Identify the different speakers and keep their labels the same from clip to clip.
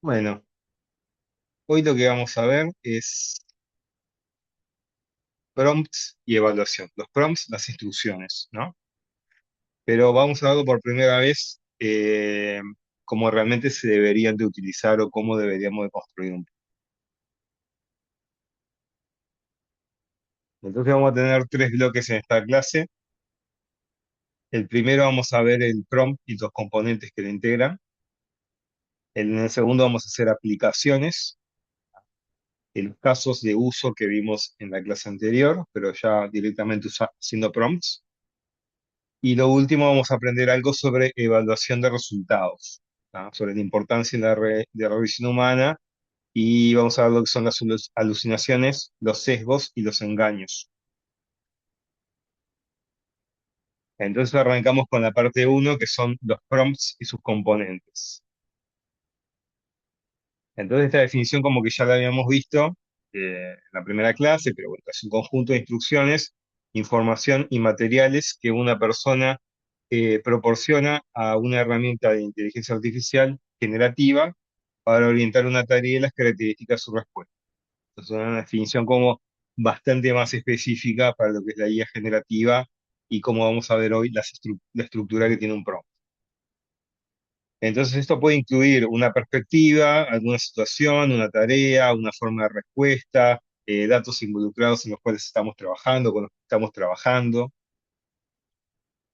Speaker 1: Bueno, hoy lo que vamos a ver es prompts y evaluación. Los prompts, las instrucciones, ¿no? Pero vamos a verlo por primera vez cómo realmente se deberían de utilizar o cómo deberíamos de construir un prompt. Entonces vamos a tener tres bloques en esta clase. El primero vamos a ver el prompt y los componentes que lo integran. En el segundo vamos a hacer aplicaciones en los casos de uso que vimos en la clase anterior, pero ya directamente haciendo prompts. Y lo último, vamos a aprender algo sobre evaluación de resultados, ¿tá? Sobre la importancia de la revisión humana y vamos a ver lo que son las alucinaciones, los sesgos y los engaños. Entonces arrancamos con la parte uno, que son los prompts y sus componentes. Entonces esta definición como que ya la habíamos visto en la primera clase, pero bueno, es un conjunto de instrucciones, información y materiales que una persona proporciona a una herramienta de inteligencia artificial generativa para orientar una tarea y las características de su respuesta. Entonces, es una definición como bastante más específica para lo que es la IA generativa y como vamos a ver hoy la estructura que tiene un prompt. Entonces, esto puede incluir una perspectiva, alguna situación, una tarea, una forma de respuesta, datos involucrados en los cuales estamos trabajando, con los que estamos trabajando.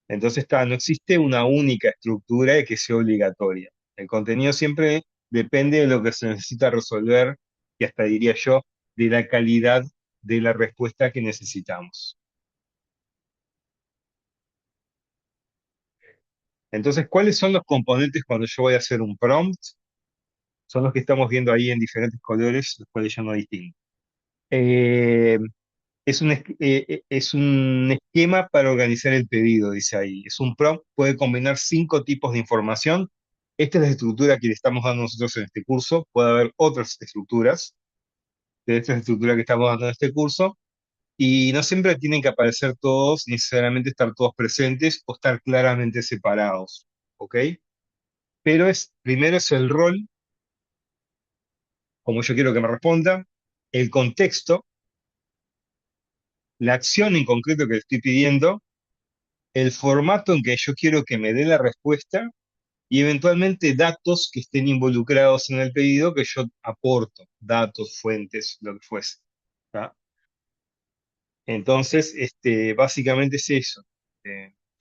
Speaker 1: Entonces, no existe una única estructura que sea obligatoria. El contenido siempre depende de lo que se necesita resolver y hasta diría yo, de la calidad de la respuesta que necesitamos. Entonces, ¿cuáles son los componentes cuando yo voy a hacer un prompt? Son los que estamos viendo ahí en diferentes colores, los cuales yo no distingo. Eh, es un esquema para organizar el pedido, dice ahí. Es un prompt, puede combinar cinco tipos de información. Esta es la estructura que le estamos dando nosotros en este curso. Puede haber otras estructuras, de esta estructura que estamos dando en este curso. Y no siempre tienen que aparecer todos, necesariamente estar todos presentes o estar claramente separados. ¿Ok? Pero primero es el rol, como yo quiero que me responda, el contexto, la acción en concreto que le estoy pidiendo, el formato en que yo quiero que me dé la respuesta y eventualmente datos que estén involucrados en el pedido que yo aporto, datos, fuentes, lo que fuese. ¿Tá? Entonces, básicamente es eso.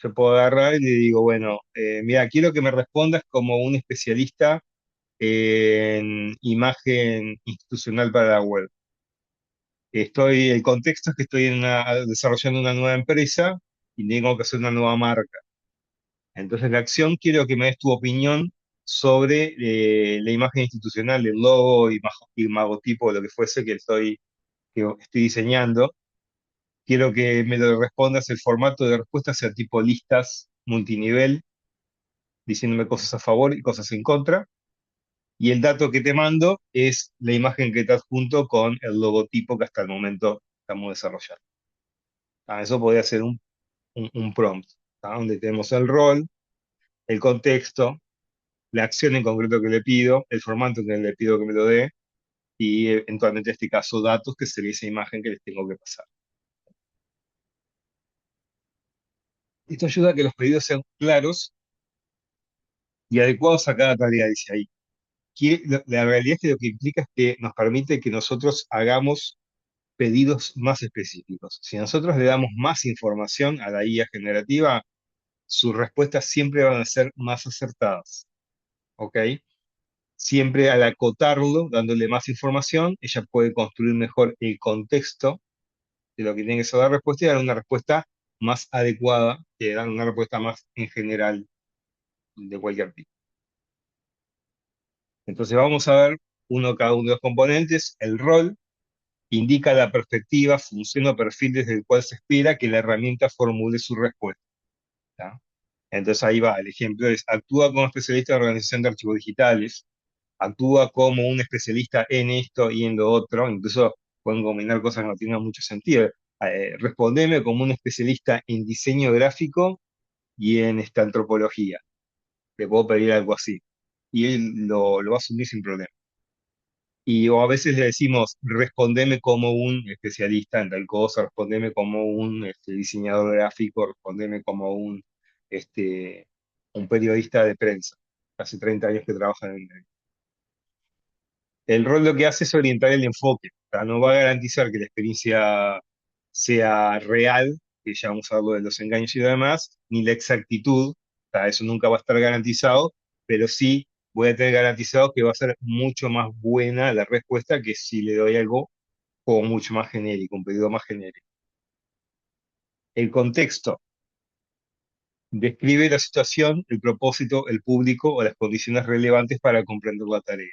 Speaker 1: Yo puedo agarrar y le digo, bueno, mira, quiero que me respondas como un especialista en imagen institucional para la web. El contexto es que estoy desarrollando una nueva empresa y tengo que hacer una nueva marca. Entonces, la acción quiero que me des tu opinión sobre la imagen institucional, el logo y magotipo, lo que fuese que estoy diseñando. Quiero que me lo respondas, el formato de respuesta sea tipo listas multinivel, diciéndome cosas a favor y cosas en contra. Y el dato que te mando es la imagen que te adjunto con el logotipo que hasta el momento estamos desarrollando. Eso podría ser un prompt, donde tenemos el rol, el contexto, la acción en concreto que le pido, el formato en que le pido que me lo dé y eventualmente en este caso datos, que sería esa imagen que les tengo que pasar. Esto ayuda a que los pedidos sean claros y adecuados a cada tarea, dice ahí. La realidad es que lo que implica es que nos permite que nosotros hagamos pedidos más específicos. Si nosotros le damos más información a la IA generativa, sus respuestas siempre van a ser más acertadas. ¿Ok? Siempre al acotarlo, dándole más información, ella puede construir mejor el contexto de lo que tiene que ser la respuesta y dar una respuesta más adecuada que dar una respuesta más en general de cualquier tipo. Entonces vamos a ver cada uno de los componentes. El rol indica la perspectiva, función o perfil desde el cual se espera que la herramienta formule su respuesta. ¿Tá? Entonces ahí va, el ejemplo es, actúa como especialista en organización de archivos digitales, actúa como un especialista en esto y en lo otro, incluso pueden combinar cosas que no tienen mucho sentido. Respondeme como un especialista en diseño gráfico y en esta antropología. Le puedo pedir algo así. Y él lo va a asumir sin problema. Y o a veces le decimos, respondeme como un especialista en tal cosa, respondeme como un diseñador gráfico, respondeme como este, un periodista de prensa. Hace 30 años que trabaja en el. El rol lo que hace es orientar el enfoque. O sea, no va a garantizar que la experiencia sea real, que ya vamos a hablar de los engaños y lo demás, ni la exactitud. O sea, eso nunca va a estar garantizado, pero sí voy a tener garantizado que va a ser mucho más buena la respuesta que si le doy algo como mucho más genérico, un pedido más genérico. El contexto describe la situación, el propósito, el público o las condiciones relevantes para comprender la tarea.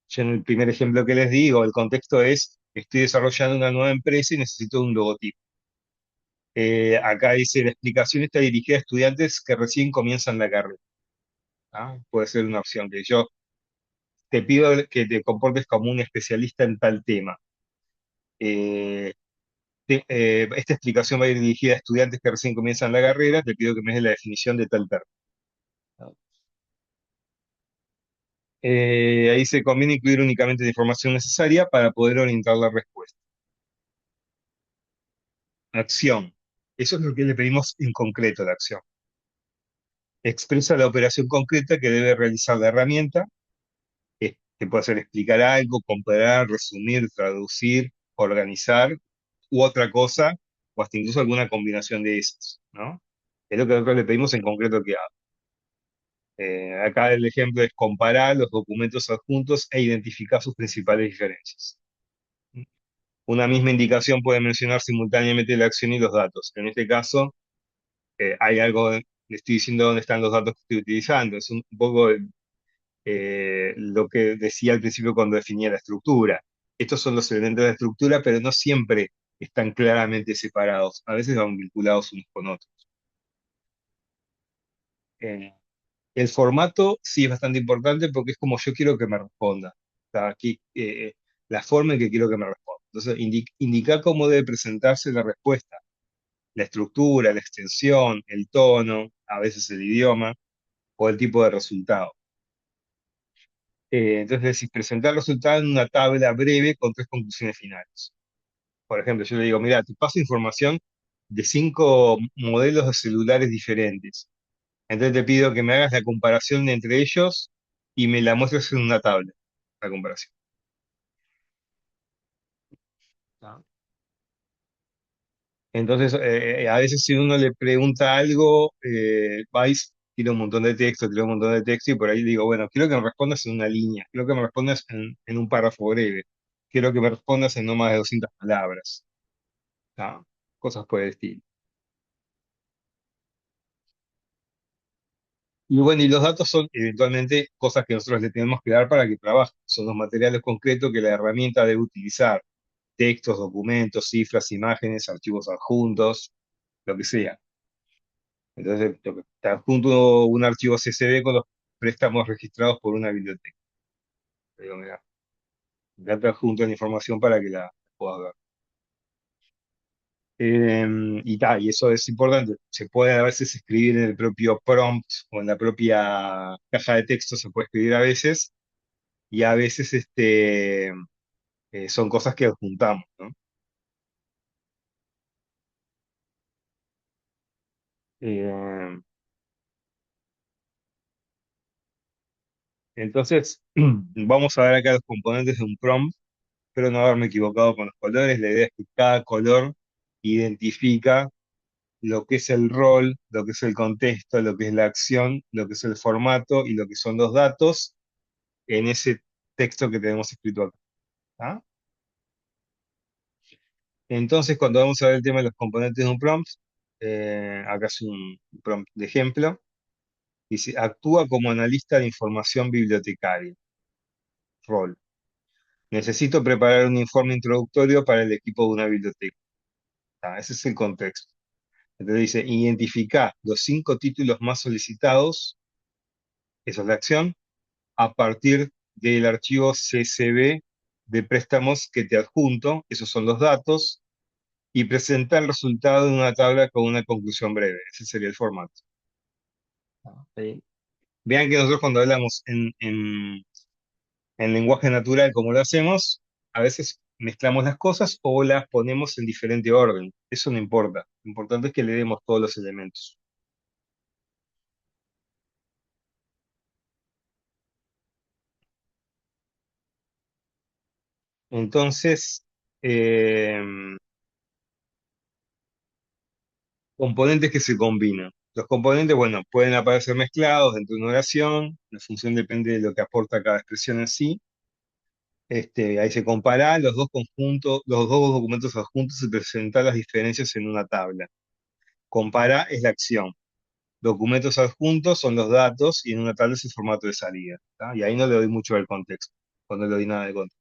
Speaker 1: Yo en el primer ejemplo que les digo, el contexto es, estoy desarrollando una nueva empresa y necesito un logotipo. Acá dice, la explicación está dirigida a estudiantes que recién comienzan la carrera. ¿Ah? Puede ser una opción que yo te pido que te comportes como un especialista en tal tema. Eh, Esta explicación va a ir dirigida a estudiantes que recién comienzan la carrera, te pido que me des la definición de tal término. Ahí se conviene incluir únicamente la información necesaria para poder orientar la respuesta. Acción. Eso es lo que le pedimos en concreto a la acción. Expresa la operación concreta que debe realizar la herramienta, que puede ser explicar algo, comparar, resumir, traducir, organizar, u otra cosa, o hasta incluso alguna combinación de esas, ¿no? Es lo que nosotros le pedimos en concreto que haga. Acá el ejemplo es comparar los documentos adjuntos e identificar sus principales diferencias. Una misma indicación puede mencionar simultáneamente la acción y los datos. En este caso, hay algo, le estoy diciendo dónde están los datos que estoy utilizando. Es un poco lo que decía al principio cuando definía la estructura. Estos son los elementos de la estructura, pero no siempre están claramente separados. A veces van vinculados unos con otros. Eh, el formato sí es bastante importante porque es como yo quiero que me responda. O sea, aquí, la forma en que quiero que me responda. Entonces, indicar cómo debe presentarse la respuesta, la estructura, la extensión, el tono, a veces el idioma o el tipo de resultado. Entonces, si presentar el resultado en una tabla breve con tres conclusiones finales. Por ejemplo, yo le digo, mira, te paso información de 5 modelos de celulares diferentes. Entonces te pido que me hagas la comparación entre ellos y me la muestres en una tabla, la comparación. Ah. Entonces, a veces si uno le pregunta algo, vais, tira un montón de texto, tira un montón de texto y por ahí digo, bueno, quiero que me respondas en una línea, quiero que me respondas en un párrafo breve, quiero que me respondas en no más de 200 palabras. Ah, cosas por el estilo. Y bueno, y los datos son eventualmente cosas que nosotros le tenemos que dar para que trabaje. Son los materiales concretos que la herramienta debe utilizar. Textos, documentos, cifras, imágenes, archivos adjuntos, lo que sea. Entonces, te adjunto un archivo CSV con los préstamos registrados por una biblioteca. Digo, mira, ya te adjunto la información para que la puedas ver. Y eso es importante. Se puede a veces escribir en el propio prompt o en la propia caja de texto, se puede escribir a veces, y a veces son cosas que adjuntamos, ¿no? Eh, entonces, vamos a ver acá los componentes de un prompt. Espero no haberme equivocado con los colores. La idea es que cada color identifica lo que es el rol, lo que es el contexto, lo que es la acción, lo que es el formato y lo que son los datos en ese texto que tenemos escrito acá. ¿Ah? Entonces, cuando vamos a ver el tema de los componentes de un prompt, acá es un prompt de ejemplo. Dice, actúa como analista de información bibliotecaria. Rol. Necesito preparar un informe introductorio para el equipo de una biblioteca. Ese es el contexto. Entonces dice, identifica los 5 títulos más solicitados, esa es la acción, a partir del archivo CSV de préstamos que te adjunto, esos son los datos, y presenta el resultado en una tabla con una conclusión breve. Ese sería el formato. Sí. Vean que nosotros cuando hablamos En lenguaje natural, como lo hacemos, a veces mezclamos las cosas o las ponemos en diferente orden. Eso no importa. Lo importante es que le demos todos los elementos. Entonces, eh, componentes que se combinan. Los componentes, bueno, pueden aparecer mezclados dentro de una oración. La función depende de lo que aporta cada expresión en sí. Ahí se compara los dos conjuntos, los dos documentos adjuntos y presentar las diferencias en una tabla. Compara es la acción. Documentos adjuntos son los datos y en una tabla es el formato de salida. ¿Tá? Y ahí no le doy mucho del contexto, cuando le doy nada de contexto.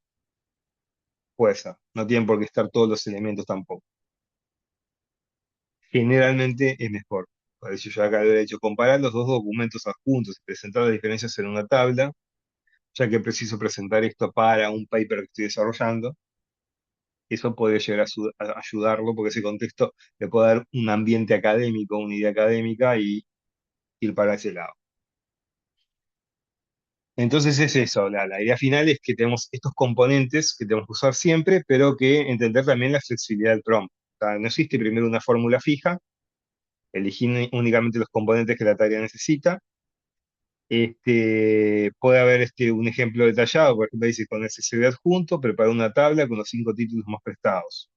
Speaker 1: Puede ser. No tienen por qué estar todos los elementos tampoco. Generalmente es mejor. Por eso yo acá lo he hecho comparar los dos documentos adjuntos y presentar las diferencias en una tabla, ya que preciso presentar esto para un paper que estoy desarrollando. Eso puede llegar a ayudarlo porque ese contexto le puede dar un ambiente académico, una idea académica y ir para ese lado. Entonces es eso, la idea final es que tenemos estos componentes que tenemos que usar siempre, pero que entender también la flexibilidad del prompt. O sea, no existe primero una fórmula fija, elegí únicamente los componentes que la tarea necesita. Puede haber un ejemplo detallado, por ejemplo, dice con SSD adjunto, prepara una tabla con los 5 títulos más prestados.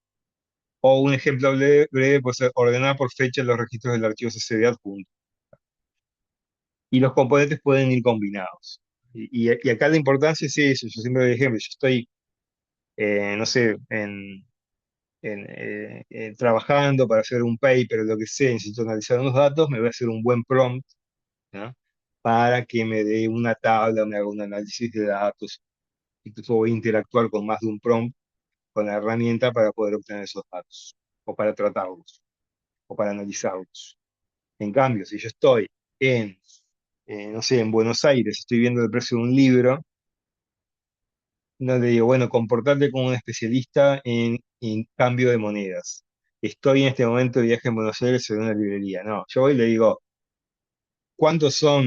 Speaker 1: O un ejemplo breve puede ser ordenar por fecha los registros del archivo SSD adjunto. Y los componentes pueden ir combinados. Y acá la importancia es eso, yo siempre doy ejemplo, yo estoy, no sé, trabajando para hacer un paper o lo que sea, necesito analizar unos datos, me voy a hacer un buen prompt, ¿no? Para que me dé una tabla, me haga un análisis de datos, incluso voy a interactuar con más de un prompt con la herramienta para poder obtener esos datos, o para tratarlos, o para analizarlos. En cambio, si yo estoy en, no sé, en Buenos Aires, estoy viendo el precio de un libro, no le digo, bueno, comportarte como un especialista en cambio de monedas. Estoy en este momento de viaje en Buenos Aires en una librería. No, yo voy y le digo, ¿cuántos son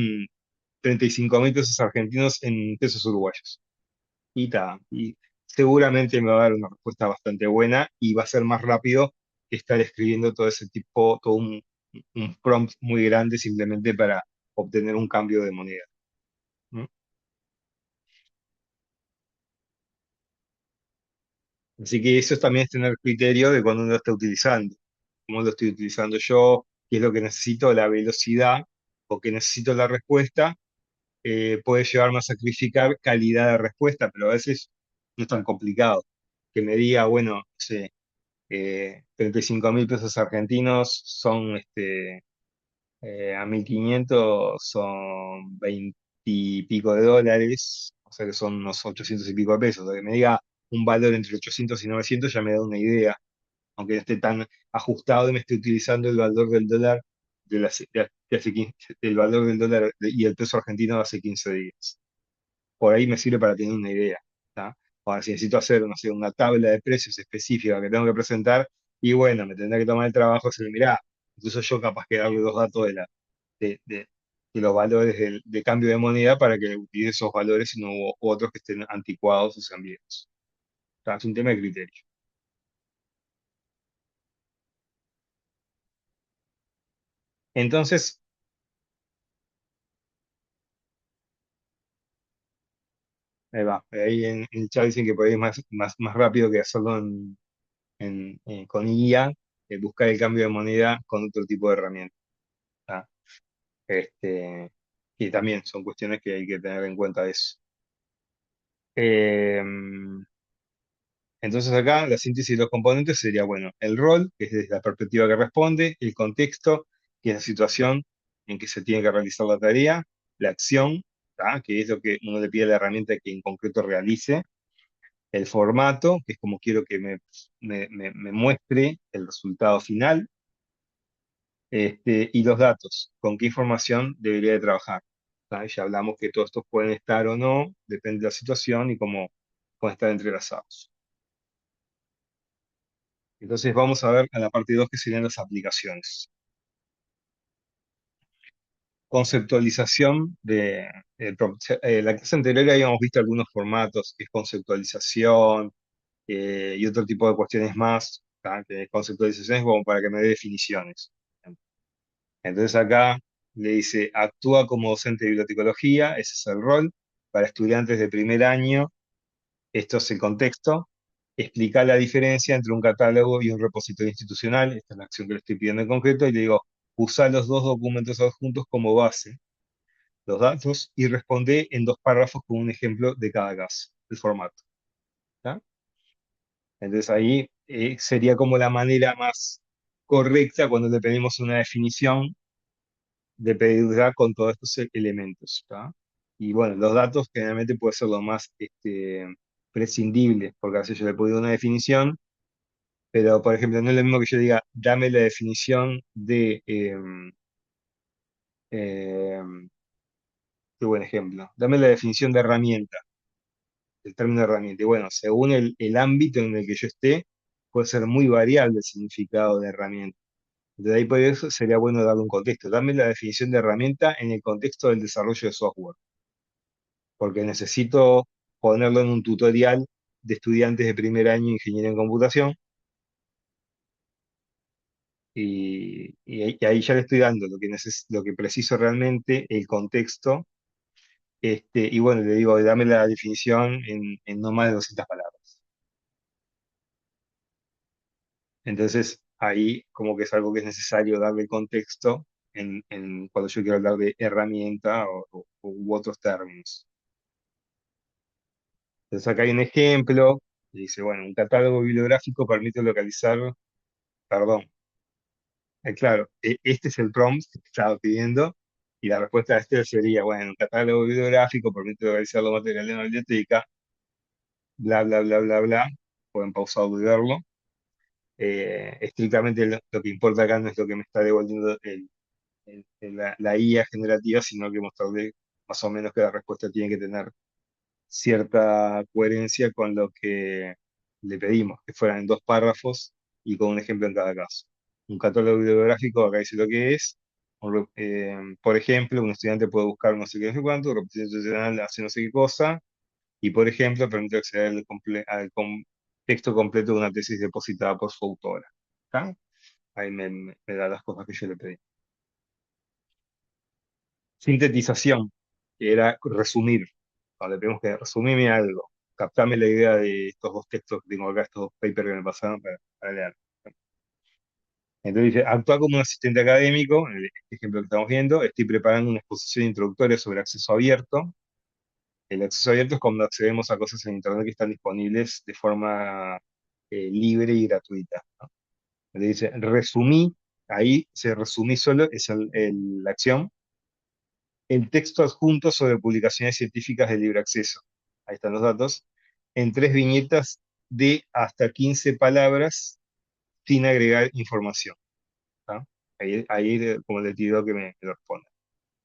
Speaker 1: 35.000 pesos argentinos en pesos uruguayos? Y ta, y seguramente me va a dar una respuesta bastante buena y va a ser más rápido que estar escribiendo todo ese tipo, un prompt muy grande simplemente para obtener un cambio de moneda. ¿No? Así que eso también es tener criterio de cuando uno lo está utilizando, cómo lo estoy utilizando yo, qué es lo que necesito, la velocidad o que necesito la respuesta, puede llevarme a sacrificar calidad de respuesta, pero a veces no es tan complicado. Que me diga, bueno, no sé, 35.000 pesos argentinos son a 1.500 son 20 y pico de dólares, o sea que son unos 800 y pico de pesos. O sea, que me diga un valor entre 800 y 900 ya me da una idea, aunque no esté tan ajustado y me esté utilizando el valor del dólar de hace 15 el valor del dólar y el peso argentino de hace 15 días. Por ahí me sirve para tener una idea. ¿Tá? Ahora, si necesito hacer, no sé, una tabla de precios específica que tengo que presentar, y bueno, me tendrá que tomar el trabajo de decir, mirá, incluso yo capaz que darle los datos de, de- de los valores de cambio de moneda para que utilice esos valores y no otros que estén anticuados o sean viejos. ¿Tá? Es un tema de criterio. Entonces, ahí va. Ahí en el chat dicen que por ahí es más rápido que hacerlo con IA, buscar el cambio de moneda con otro tipo de herramienta. ¿Tá? Este, y también son cuestiones que hay que tener en cuenta de eso. Eh, entonces acá la síntesis de los componentes sería, bueno, el rol, que es desde la perspectiva que responde, el contexto, que es la situación en que se tiene que realizar la tarea, la acción, ¿tá? Que es lo que uno le pide a la herramienta que en concreto realice, el formato, que es como quiero que me muestre el resultado final, y los datos, con qué información debería de trabajar. ¿Tá? Ya hablamos que todos estos pueden estar o no, depende de la situación y cómo pueden estar entrelazados. Entonces vamos a ver a la parte 2 que serían las aplicaciones. conceptualización de prompt. La clase anterior habíamos visto algunos formatos, que es conceptualización y otro tipo de cuestiones más, ¿tá? Que conceptualización es como para que me dé definiciones. Entonces acá le dice, actúa como docente de bibliotecología, ese es el rol, para estudiantes de primer año, esto es el contexto, explica la diferencia entre un catálogo y un repositorio institucional, esta es la acción que le estoy pidiendo en concreto, y le digo, usa los dos documentos adjuntos como base, los datos, y responde en dos párrafos con un ejemplo de cada caso, el formato. ¿Tá? Entonces ahí sería como la manera más correcta cuando le pedimos una definición de pedirla con todos estos elementos. ¿Tá? Y bueno, los datos generalmente puede ser lo más prescindible, porque así yo le puedo dar una definición, pero por ejemplo, no es lo mismo que yo diga, dame la definición de, qué buen ejemplo, dame la definición de herramienta, el término herramienta. Y bueno, según el ámbito en el que yo esté, puede ser muy variable el significado de herramienta. De ahí por eso sería bueno darle un contexto. Dame la definición de herramienta en el contexto del desarrollo de software, porque necesito ponerlo en un tutorial de estudiantes de primer año de ingeniería en computación y ahí ya le estoy dando lo que preciso realmente, el contexto, y bueno, le digo, dame la definición en no más de 200 palabras. Entonces, ahí como que es algo que es necesario darle el contexto cuando yo quiero hablar de herramienta u otros términos. Entonces, acá hay un ejemplo, y dice, bueno, un catálogo bibliográfico permite localizar, perdón, claro, este es el prompt que estaba pidiendo, y la respuesta a este sería, bueno, un catálogo bibliográfico permite localizar los materiales en la biblioteca, bla, bla, bla, bla, bla. Pueden pausarlo y verlo. Estrictamente lo que importa acá no es lo que me está devolviendo la IA generativa, sino que mostrarle más o menos que la respuesta tiene que tener cierta coherencia con lo que le pedimos, que fueran en dos párrafos y con un ejemplo en cada caso. Un catálogo bibliográfico, acá dice lo que es. Por ejemplo, un estudiante puede buscar no sé qué, no sé cuánto, un representante institucional hace no sé qué cosa, y por ejemplo, permite acceder al texto completo de una tesis depositada por su autora. ¿Está? Ahí me da las cosas que yo le pedí. Sintetización, que era resumir. Cuando le pedimos que resumime algo, captame la idea de estos dos textos que tengo acá, estos dos papers que me pasaron para leer. Entonces dice, actúa como un asistente académico, en el ejemplo que estamos viendo, estoy preparando una exposición introductoria sobre acceso abierto. El acceso abierto es cuando accedemos a cosas en Internet que están disponibles de forma libre y gratuita. ¿No? Entonces dice, resumí, ahí se resumí solo, es la acción, el texto adjunto sobre publicaciones científicas de libre acceso. Ahí están los datos. En tres viñetas de hasta 15 palabras sin agregar información. ¿Tá? Ahí como le pido que me lo responda.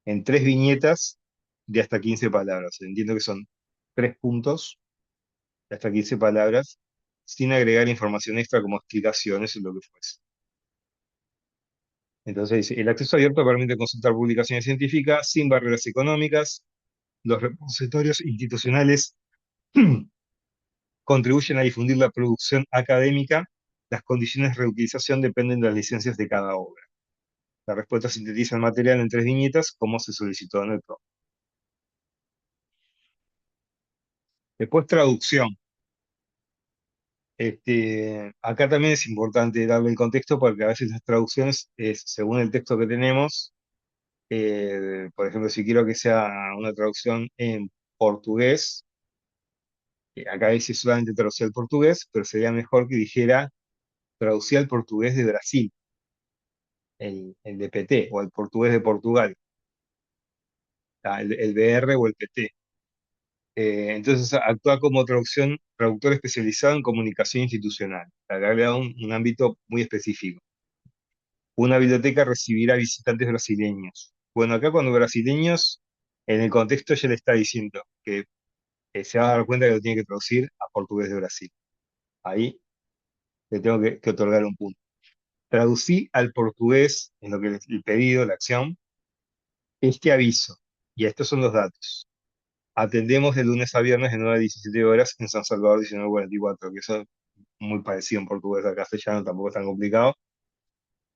Speaker 1: En tres viñetas de hasta 15 palabras. Entiendo que son tres puntos de hasta 15 palabras sin agregar información extra como explicaciones o lo que fuese. Entonces dice, el acceso abierto permite consultar publicaciones científicas sin barreras económicas. Los repositorios institucionales contribuyen a difundir la producción académica. Las condiciones de reutilización dependen de las licencias de cada obra. La respuesta sintetiza el material en tres viñetas, como se solicitó en el PRO. Después, traducción. Acá también es importante darle el contexto porque a veces las traducciones es según el texto que tenemos. Por ejemplo, si quiero que sea una traducción en portugués, acá dice solamente traducir al portugués, pero sería mejor que dijera traducir al portugués de Brasil, el de PT, o al portugués de Portugal, el BR o el PT. Entonces actúa como traductor especializado en comunicación institucional. Acá le da un ámbito muy específico. Una biblioteca recibirá visitantes brasileños. Bueno, acá cuando brasileños, en el contexto ya le está diciendo que se va a dar cuenta que lo tiene que traducir a portugués de Brasil. Ahí le tengo que otorgar un punto. Traducí al portugués, en lo que el pedido, la acción, este aviso, y estos son los datos. Atendemos de lunes a viernes de 9 a 17 horas en San Salvador 1944, que eso es muy parecido en portugués a castellano, tampoco es tan complicado.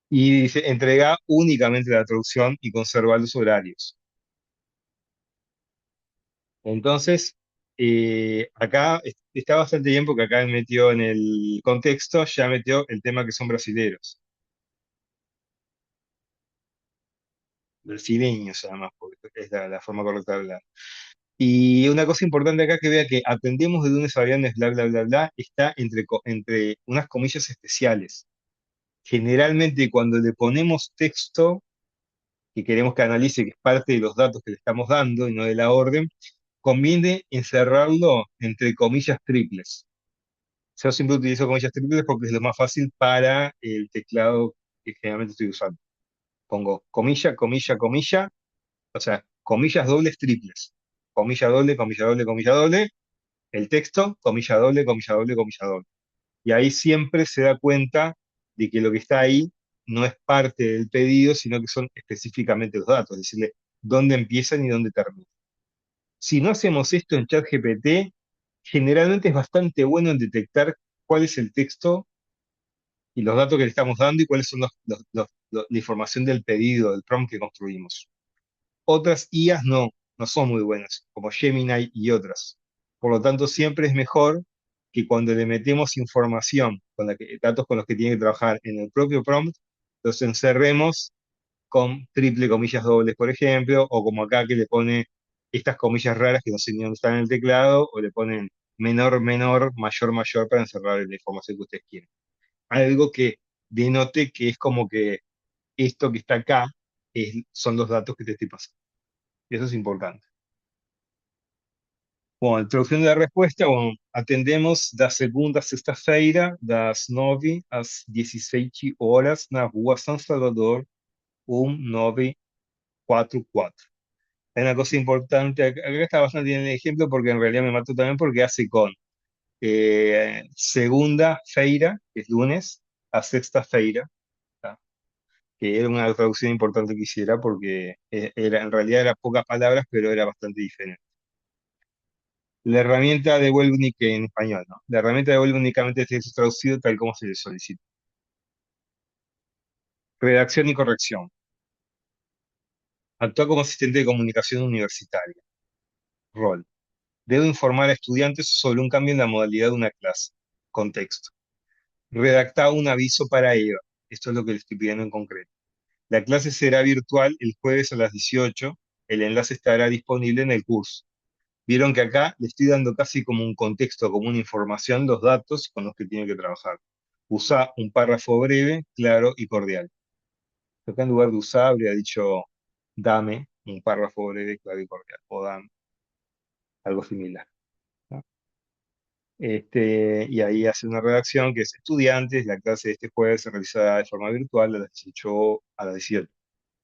Speaker 1: Y dice, entrega únicamente la traducción y conserva los horarios. Entonces, acá está bastante bien porque acá metió en el contexto, ya metió el tema que son brasileros, brasileños además, porque es la forma correcta de hablar. Y una cosa importante acá que vea que atendemos de lunes a viernes, bla, bla, bla, bla, está entre unas comillas especiales. Generalmente cuando le ponemos texto que queremos que analice, que es parte de los datos que le estamos dando y no de la orden, conviene encerrarlo entre comillas triples. Yo siempre utilizo comillas triples porque es lo más fácil para el teclado que generalmente estoy usando. Pongo comilla, comilla, comilla, o sea, comillas dobles triples. Comilla doble, comilla doble, el texto, comilla doble, comilla doble, comilla doble. Y ahí siempre se da cuenta de que lo que está ahí no es parte del pedido, sino que son específicamente los datos, es decirle dónde empiezan y dónde terminan. Si no hacemos esto en ChatGPT, generalmente es bastante bueno en detectar cuál es el texto y los datos que le estamos dando y cuáles son la información del pedido, del prompt que construimos. Otras IAs no son muy buenas, como Gemini y otras. Por lo tanto, siempre es mejor que cuando le metemos información, datos con los que tiene que trabajar en el propio prompt, los encerremos con triple comillas dobles, por ejemplo, o como acá que le pone estas comillas raras que no sé ni dónde están en el teclado, o le ponen menor, menor, mayor, mayor para encerrar la información que ustedes quieren. Algo que denote que es como que esto que está acá son los datos que te estoy pasando. Y eso es importante. Bom, introdução da resposta, bom, atendemos da segunda a sexta-feira, das 9 às 17 horas, na rua São Salvador, 1944. Hay una cosa importante, acá está bastante bien el ejemplo porque en realidad me mato también porque hace con segunda feira, que es lunes, a sexta feira, ¿tá? Que era una traducción importante que hiciera porque en realidad era pocas palabras, pero era bastante diferente. La herramienta devuelve en español, ¿no? La herramienta devuelve únicamente el texto traducido tal como se le solicita. Redacción y corrección. Actúa como asistente de comunicación universitaria. Rol. Debo informar a estudiantes sobre un cambio en la modalidad de una clase. Contexto. Redacta un aviso para Eva. Esto es lo que le estoy pidiendo en concreto. La clase será virtual el jueves a las 18. El enlace estará disponible en el curso. Vieron que acá le estoy dando casi como un contexto, como una información, los datos con los que tiene que trabajar. Usa un párrafo breve, claro y cordial. Acá en lugar de usar, habría dicho dame un párrafo breve, claro y cordial, o dame, algo similar, ¿no? Y ahí hace una redacción que es estudiantes, la clase de este jueves se realizará de forma virtual a las 18 a las 18.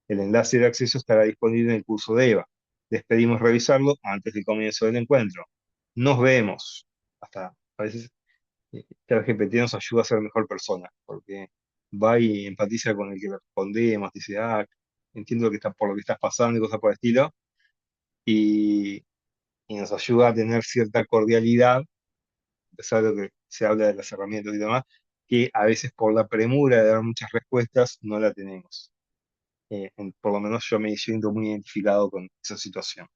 Speaker 1: El enlace de acceso estará disponible en el curso de EVA. Les pedimos revisarlo antes del comienzo del encuentro. Nos vemos. Hasta a veces ChatGPT nos ayuda a ser mejor persona, porque va y empatiza con el que le respondemos, dice, entiendo por lo que estás pasando y cosas por el estilo, y, y nos ayuda a tener cierta cordialidad, a pesar de lo que se habla de las herramientas y demás, que a veces por la premura de dar muchas respuestas no la tenemos. Por lo menos yo me siento muy identificado con esa situación.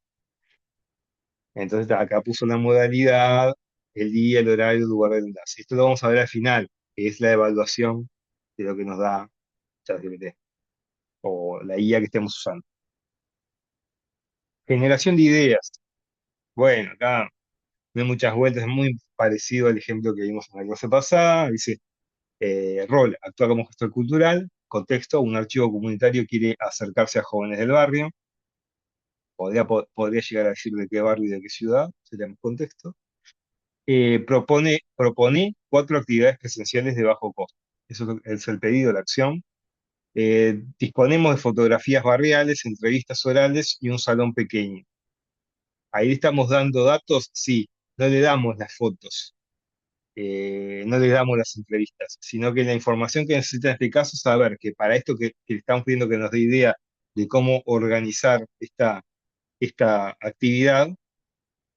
Speaker 1: Entonces acá puso la modalidad, el día, el horario, el lugar del enlace. Esto lo vamos a ver al final, que es la evaluación de lo que nos da ChatGPT o la IA que estemos usando. Generación de ideas. Bueno, acá no hay muchas vueltas, es muy parecido al ejemplo que vimos en la clase pasada. Dice, rol, actúa como gestor cultural. Contexto, un archivo comunitario quiere acercarse a jóvenes del barrio. Podría llegar a decir de qué barrio y de qué ciudad, sería un contexto. Propone 4 actividades presenciales de bajo costo. Eso es el pedido, la acción. Disponemos de fotografías barriales, entrevistas orales y un salón pequeño. Ahí le estamos dando datos, sí, no le damos las fotos, no le damos las entrevistas, sino que la información que necesita en este caso es saber que para esto que le estamos pidiendo que nos dé idea de cómo organizar esta actividad.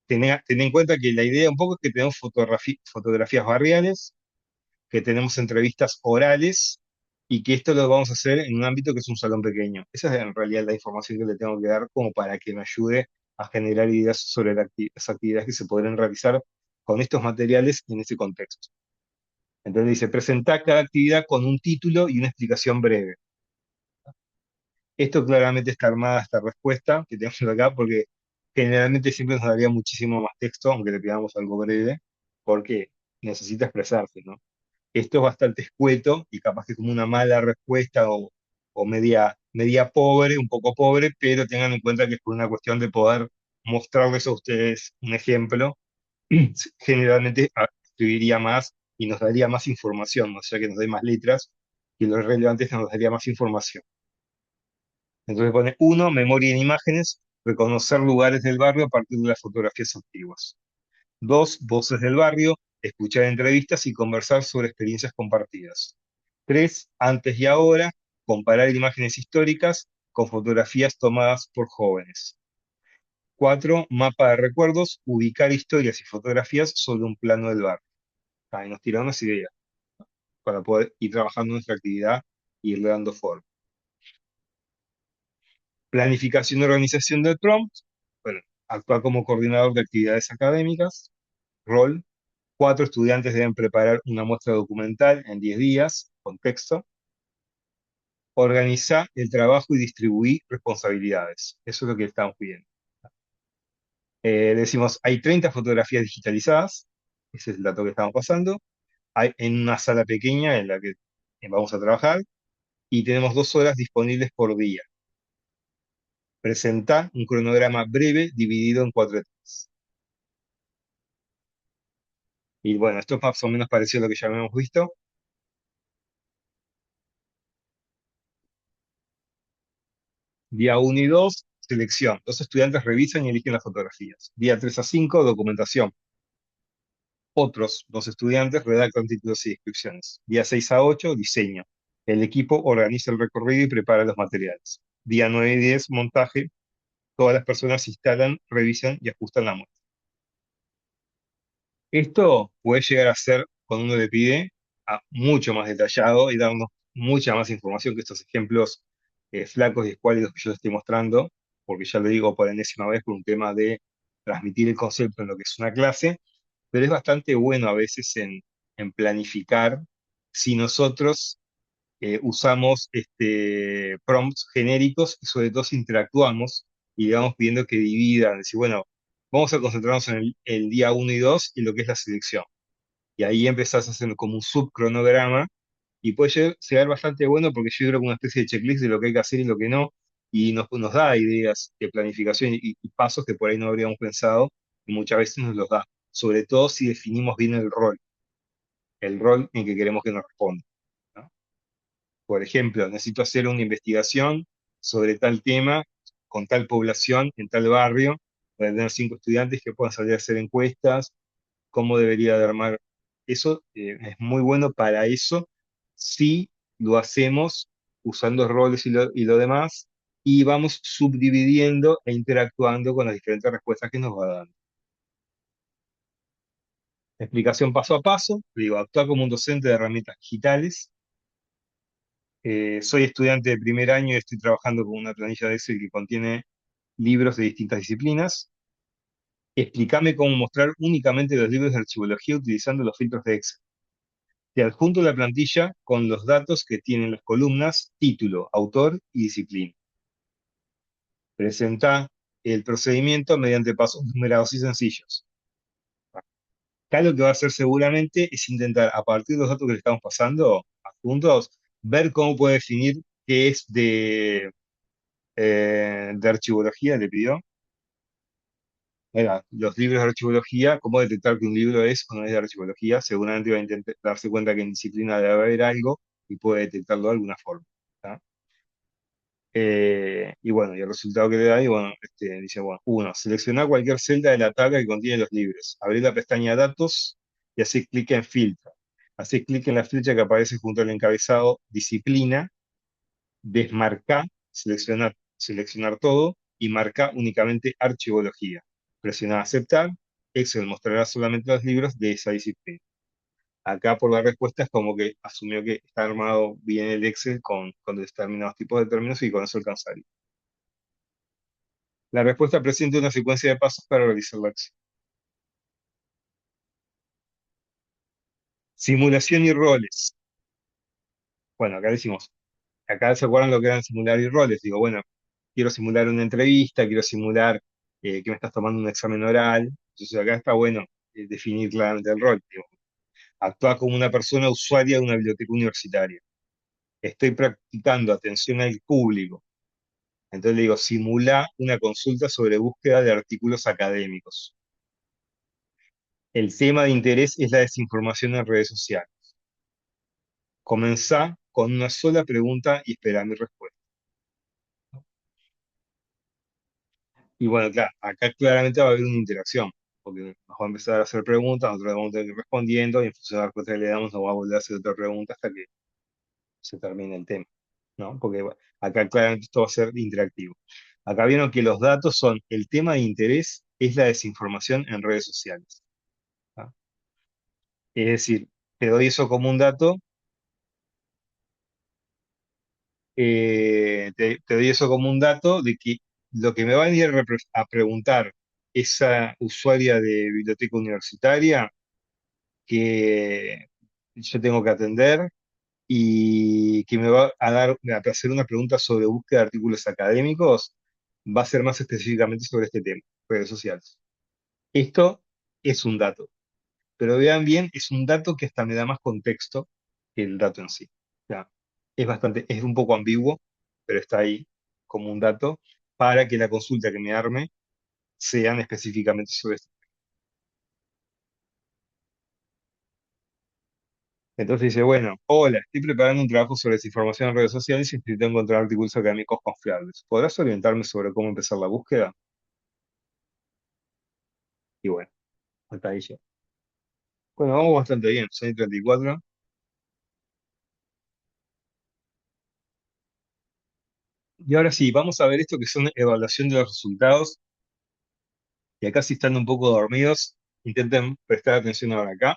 Speaker 1: Ten en cuenta que la idea un poco es que tenemos fotografías barriales, que tenemos entrevistas orales y que esto lo vamos a hacer en un ámbito que es un salón pequeño. Esa es en realidad la información que le tengo que dar como para que me ayude a generar ideas sobre las actividades que se podrían realizar con estos materiales en ese contexto. Entonces dice, presentar cada actividad con un título y una explicación breve. Esto claramente está armada esta respuesta que tenemos acá porque generalmente siempre nos daría muchísimo más texto, aunque le pidamos algo breve, porque necesita expresarse, ¿no? Esto es bastante escueto y capaz que como una mala respuesta o media pobre, un poco pobre, pero tengan en cuenta que es por una cuestión de poder mostrarles a ustedes un ejemplo. Generalmente escribiría más y nos daría más información, o sea que nos dé más letras, y lo relevante es que nos daría más información. Entonces pone uno, memoria en imágenes, reconocer lugares del barrio a partir de las fotografías antiguas. Dos, voces del barrio, escuchar entrevistas y conversar sobre experiencias compartidas. Tres, antes y ahora, comparar imágenes históricas con fotografías tomadas por jóvenes. Cuatro, mapa de recuerdos, ubicar historias y fotografías sobre un plano del barrio. Ahí nos tiran unas ideas para poder ir trabajando nuestra actividad y irle dando forma. Planificación y organización del prompt. Bueno, actuar como coordinador de actividades académicas. Rol. Cuatro estudiantes deben preparar una muestra documental en 10 días. Contexto. Organizar el trabajo y distribuir responsabilidades. Eso es lo que estamos pidiendo. Decimos, hay 30 fotografías digitalizadas. Ese es el dato que estamos pasando. Hay en una sala pequeña en la que vamos a trabajar y tenemos 2 horas disponibles por día. Presentar un cronograma breve dividido en 4 etapas. Y bueno, esto es más o menos parecido a lo que ya habíamos visto. Día uno y 2, selección. Los estudiantes revisan y eligen las fotografías. Día 3 a 5, documentación. Otros, los estudiantes redactan títulos y descripciones. Día 6 a 8, diseño. El equipo organiza el recorrido y prepara los materiales. Día 9 y 10, montaje. Todas las personas instalan, revisan y ajustan la muestra. Esto puede llegar a ser, cuando uno le pide, mucho más detallado y darnos mucha más información que estos ejemplos flacos y escuálidos que yo les estoy mostrando, porque ya lo digo por enésima vez por un tema de transmitir el concepto en lo que es una clase, pero es bastante bueno a veces en planificar si nosotros usamos prompts genéricos y sobre todo si interactuamos y le vamos pidiendo que dividan, decir, bueno, vamos a concentrarnos en el día uno y 2 y lo que es la selección. Y ahí empezás a hacer como un subcronograma y puede ser bastante bueno porque yo creo que una especie de checklist de lo que hay que hacer y lo que no, y nos da ideas de planificación y pasos que por ahí no habríamos pensado y muchas veces nos los da, sobre todo si definimos bien el rol en que queremos que nos responda, ¿no? Por ejemplo, necesito hacer una investigación sobre tal tema con tal población en tal barrio, voy a tener 5 estudiantes que puedan salir a hacer encuestas, cómo debería de armar. Eso es muy bueno para eso si lo hacemos usando roles y lo demás y vamos subdividiendo e interactuando con las diferentes respuestas que nos va dando. Explicación paso a paso, digo, actuar como un docente de herramientas digitales. Soy estudiante de primer año y estoy trabajando con una planilla de Excel que contiene libros de distintas disciplinas. Explícame cómo mostrar únicamente los libros de archivología utilizando los filtros de Excel. Te adjunto la plantilla con los datos que tienen las columnas, título, autor y disciplina. Presenta el procedimiento mediante pasos numerados y sencillos. Acá lo que va a hacer seguramente es intentar, a partir de los datos que le estamos pasando, adjuntos, ver cómo puede definir qué es de archivología, le pidió. Era, los libros de archivología, cómo detectar que un libro es o no es de archivología. Seguramente va a intentar darse cuenta que en disciplina debe haber algo y puede detectarlo de alguna forma. ¿Tá? Y bueno, y el resultado que le da, y bueno, dice, bueno, uno, seleccionar cualquier celda de la tabla que contiene los libros, abrir la pestaña Datos y hacer clic en Filtro. Hacer clic en la flecha que aparece junto al encabezado Disciplina, desmarcar, seleccionar seleccionar todo y marca únicamente archivología. Presiona aceptar, Excel mostrará solamente los libros de esa disciplina. Acá por la respuesta es como que asumió que está armado bien el Excel con determinados tipos de términos y con eso alcanzaría. La respuesta presenta una secuencia de pasos para realizar la acción. Simulación y roles. Bueno, acá decimos, acá se acuerdan lo que eran simular y roles. Digo, bueno, quiero simular una entrevista, quiero simular que me estás tomando un examen oral. Entonces acá está bueno definir claramente el rol. Digo, actúa como una persona usuaria de una biblioteca universitaria. Estoy practicando atención al público. Entonces le digo, simula una consulta sobre búsqueda de artículos académicos. El tema de interés es la desinformación en redes sociales. Comenzá con una sola pregunta y espera mi respuesta. Y bueno, claro, acá claramente va a haber una interacción, porque nos va a empezar a hacer preguntas, nosotros vamos a tener que ir respondiendo, y en función de la respuesta que le damos, nos va a volver a hacer otra pregunta hasta que se termine el tema, ¿no? Porque bueno, acá claramente esto va a ser interactivo. Acá vieron que los datos son, el tema de interés es la desinformación en redes sociales. ¿Ah? Es decir, te doy eso como un dato, te doy eso como un dato de que lo que me va a venir a preguntar esa usuaria de biblioteca universitaria que yo tengo que atender y que me va a dar a hacer una pregunta sobre búsqueda de artículos académicos, va a ser más específicamente sobre este tema, redes sociales. Esto es un dato, pero vean bien, es un dato que hasta me da más contexto que el dato en sí. O sea, es un poco ambiguo, pero está ahí como un dato para que la consulta que me arme sean específicamente sobre esto. Entonces dice, bueno, hola, estoy preparando un trabajo sobre desinformación en redes sociales y necesito encontrar artículos académicos confiables. ¿Podrás orientarme sobre cómo empezar la búsqueda? Y bueno, hasta ahí ya. Bueno, vamos bastante bien, son y 34. Y ahora sí, vamos a ver esto que son evaluación de los resultados. Y acá si están un poco dormidos, intenten prestar atención ahora acá.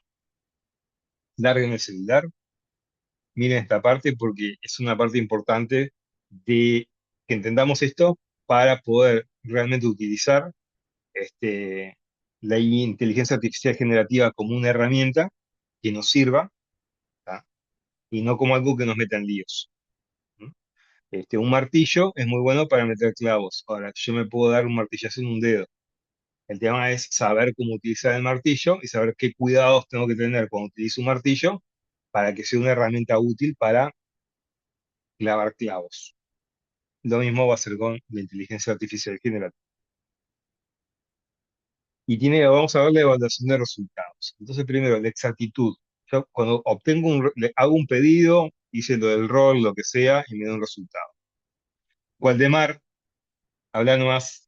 Speaker 1: Larguen el celular, miren esta parte porque es una parte importante de que entendamos esto para poder realmente utilizar la inteligencia artificial generativa como una herramienta que nos sirva, ¿tá? Y no como algo que nos meta en líos. ¿No? Un martillo es muy bueno para meter clavos. Ahora, yo me puedo dar un martillazo en un dedo. El tema es saber cómo utilizar el martillo y saber qué cuidados tengo que tener cuando utilizo un martillo para que sea una herramienta útil para clavar clavos. Lo mismo va a ser con la inteligencia artificial generativa. Vamos a ver la evaluación de resultados. Entonces, primero, la exactitud. Yo cuando le hago un pedido, hice lo del rol, lo que sea, y me da un resultado. Waldemar, habla nomás.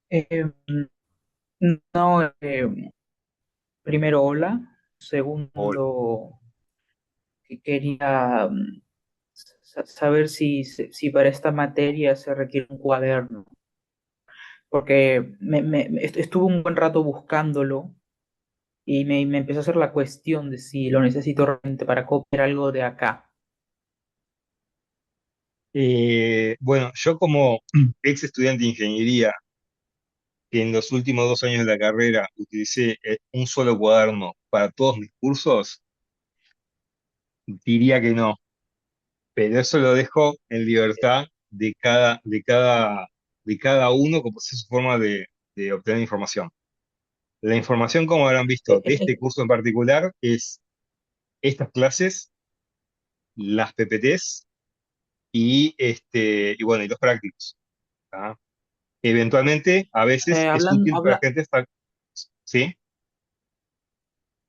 Speaker 2: Eh, no, primero, hola.
Speaker 1: Hola.
Speaker 2: Segundo, que quería saber si para esta materia se requiere un cuaderno, porque estuve un buen rato buscándolo y me empezó a hacer la cuestión de si lo necesito realmente para copiar algo de acá.
Speaker 1: Bueno, yo como ex estudiante de ingeniería, que en los últimos 2 años de la carrera utilicé un solo cuaderno para todos mis cursos, diría que no, pero eso lo dejo en libertad de cada uno como sea su forma de obtener información. La información, como habrán visto,
Speaker 2: Eh,
Speaker 1: de
Speaker 2: eh,
Speaker 1: este
Speaker 2: eh,
Speaker 1: curso en particular es estas clases, las PPTs y bueno, y los prácticos. ¿Tá? Eventualmente, a veces es
Speaker 2: hablan,
Speaker 1: útil para
Speaker 2: habla,
Speaker 1: gente, ¿sí?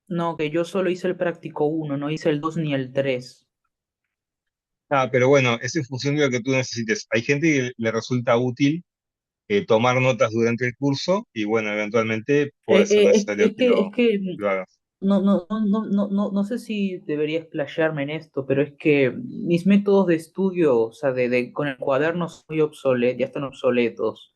Speaker 2: no, que yo solo hice el práctico uno, no hice el 2 ni el 3.
Speaker 1: Pero bueno, es en función de lo que tú necesites. Hay gente que le resulta útil tomar notas durante el curso y bueno, eventualmente puede ser
Speaker 2: Es,
Speaker 1: necesario
Speaker 2: es
Speaker 1: que
Speaker 2: que, es
Speaker 1: lo,
Speaker 2: que
Speaker 1: lo hagas.
Speaker 2: no sé si debería explayarme en esto, pero es que mis métodos de estudio, o sea, con el cuaderno son muy obsoletos, ya están obsoletos.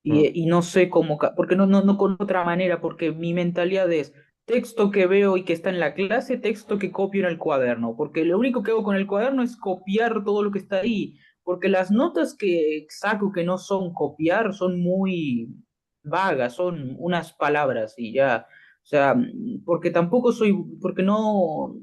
Speaker 1: Mm.
Speaker 2: Y no sé cómo, porque no con otra manera, porque mi mentalidad es texto que veo y que está en la clase, texto que copio en el cuaderno, porque lo único que hago con el cuaderno es copiar todo lo que está ahí, porque las notas que saco que no son copiar son muy vagas, son unas palabras y ya. O sea, porque tampoco soy, porque no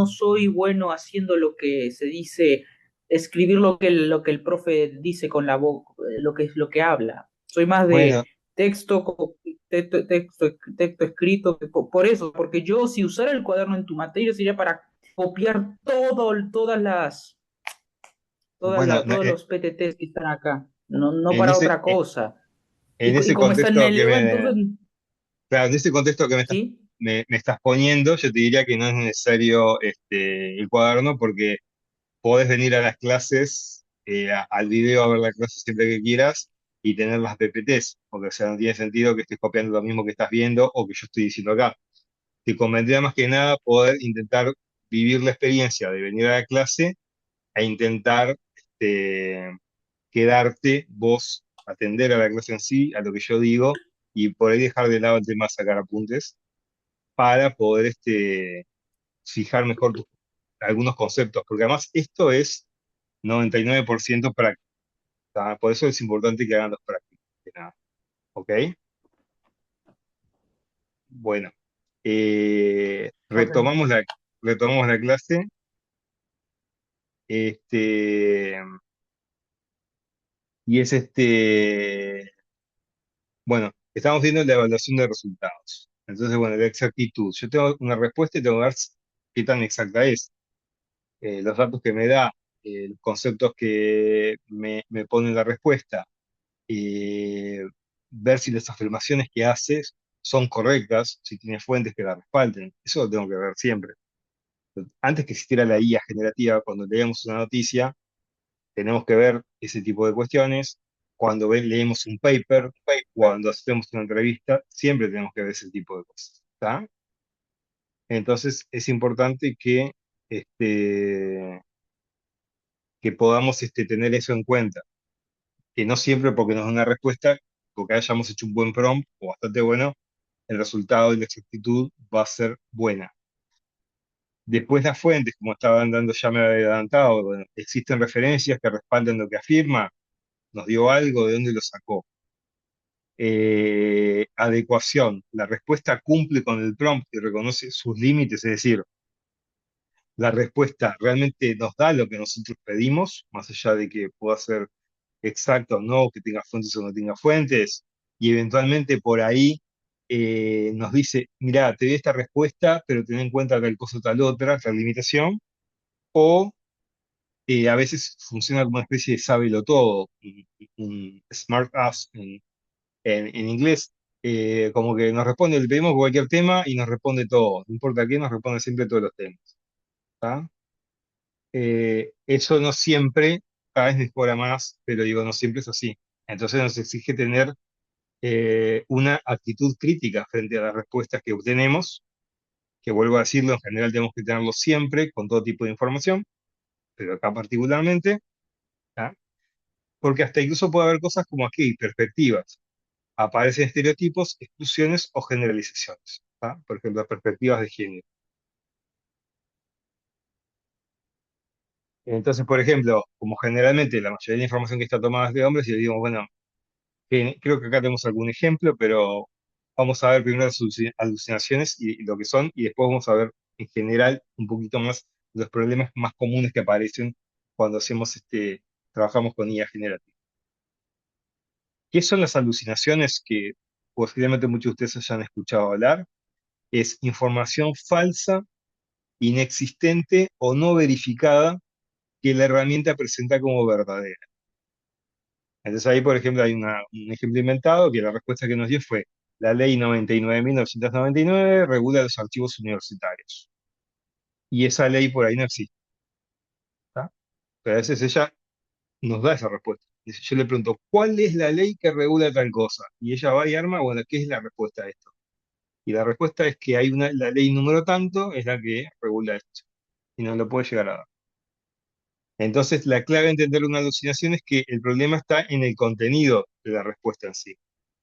Speaker 2: soy bueno haciendo lo que se dice, escribir lo que el profe dice con la boca, lo que es lo que habla. Soy más
Speaker 1: Bueno,
Speaker 2: de texto, texto escrito, por eso, porque yo si usara el cuaderno en tu materia sería para copiar
Speaker 1: bueno,
Speaker 2: todos los PTTs que están acá, no
Speaker 1: en
Speaker 2: para
Speaker 1: ese,
Speaker 2: otra cosa.
Speaker 1: en
Speaker 2: Y
Speaker 1: ese
Speaker 2: como está en
Speaker 1: contexto
Speaker 2: el
Speaker 1: que
Speaker 2: EVA, entonces,
Speaker 1: claro, en ese contexto que
Speaker 2: ¿sí?
Speaker 1: me estás poniendo, yo te diría que no es necesario el cuaderno porque podés venir a las clases, al video a ver la clase siempre que quieras y tener las PPTs, porque o sea, no tiene sentido que estés copiando lo mismo que estás viendo o que yo estoy diciendo acá. Te convendría más que nada poder intentar vivir la experiencia de venir a la clase e intentar quedarte vos, atender a la clase en sí, a lo que yo digo, y por ahí dejar de lado el tema de sacar apuntes para poder fijar mejor algunos conceptos, porque además esto es 99% práctica, ¿tá? Por eso es importante que hagan los prácticos. Que nada, ¿ok? Bueno,
Speaker 2: Ok.
Speaker 1: retomamos la clase. Este, y es bueno, estamos viendo la evaluación de resultados. Entonces, bueno, la exactitud. Yo tengo una respuesta y tengo que ver qué tan exacta es. Los datos que me da, los conceptos que me pone en la respuesta, eh, ver si las afirmaciones que haces son correctas, si tiene fuentes que la respalden. Eso lo tengo que ver siempre. Antes que existiera la IA generativa, cuando leemos una noticia, tenemos que ver ese tipo de cuestiones. Cuando leemos un paper, cuando hacemos una entrevista, siempre tenemos que ver ese tipo de cosas. ¿Está? Entonces es importante este, que podamos tener eso en cuenta, que no siempre porque nos da una respuesta, porque hayamos hecho un buen prompt o bastante bueno, el resultado y la exactitud va a ser buena. Después las fuentes, como estaban dando, ya me había adelantado, bueno, existen referencias que respaldan lo que afirma, nos dio algo, de dónde lo sacó. Adecuación, la respuesta cumple con el prompt y reconoce sus límites, es decir, la respuesta realmente nos da lo que nosotros pedimos, más allá de que pueda ser exacto o no, que tenga fuentes o no tenga fuentes, y eventualmente por ahí nos dice, mira, te di esta respuesta, pero ten en cuenta tal cosa o tal otra, tal limitación, o a veces funciona como una especie de sábelo todo, un smart ass en inglés, como que nos responde, le pedimos cualquier tema y nos responde todo, no importa qué, nos responde siempre todos los temas. ¿Tá? Eso no siempre, cada vez mejora más, pero digo, no siempre es así. Entonces nos exige tener una actitud crítica frente a las respuestas que obtenemos, que vuelvo a decirlo, en general tenemos que tenerlo siempre con todo tipo de información, pero acá particularmente, ¿tá? Porque hasta incluso puede haber cosas como aquí, perspectivas. Aparecen estereotipos, exclusiones o generalizaciones, ¿tá? Por ejemplo, las perspectivas de género. Entonces, por ejemplo, como generalmente la mayoría de la información que está tomada es de hombres, yo digo, bueno, creo que acá tenemos algún ejemplo, pero vamos a ver primero las alucinaciones y lo que son, y después vamos a ver en general un poquito más los problemas más comunes que aparecen cuando trabajamos con IA generativa. ¿Qué son las alucinaciones que posiblemente muchos de ustedes hayan escuchado hablar? Es información falsa, inexistente o no verificada que la herramienta presenta como verdadera. Entonces ahí, por ejemplo, hay un ejemplo inventado que la respuesta que nos dio fue, la ley 99.999 regula los archivos universitarios. Y esa ley por ahí no existe, ¿tá? Pero a veces ella nos da esa respuesta. Dice, yo le pregunto, ¿cuál es la ley que regula tal cosa? Y ella va y arma, bueno, ¿qué es la respuesta a esto? Y la respuesta es que la ley número tanto es la que regula esto, y no lo puede llegar a dar. Entonces, la clave de entender una alucinación es que el problema está en el contenido de la respuesta en sí.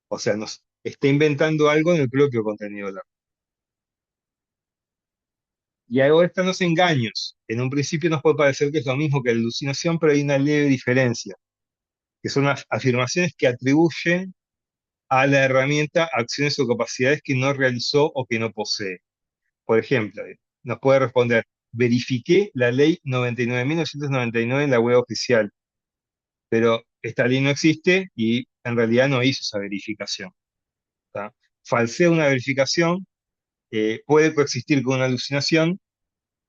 Speaker 1: O sea, nos está inventando algo en el propio contenido de la respuesta. Y hago estos engaños. En un principio nos puede parecer que es lo mismo que la alucinación, pero hay una leve diferencia, que son las afirmaciones que atribuyen a la herramienta acciones o capacidades que no realizó o que no posee. Por ejemplo, nos puede responder, verifiqué la ley 99.999 en la web oficial, pero esta ley no existe y en realidad no hizo esa verificación. ¿Tá? Falsea una verificación, puede coexistir con una alucinación,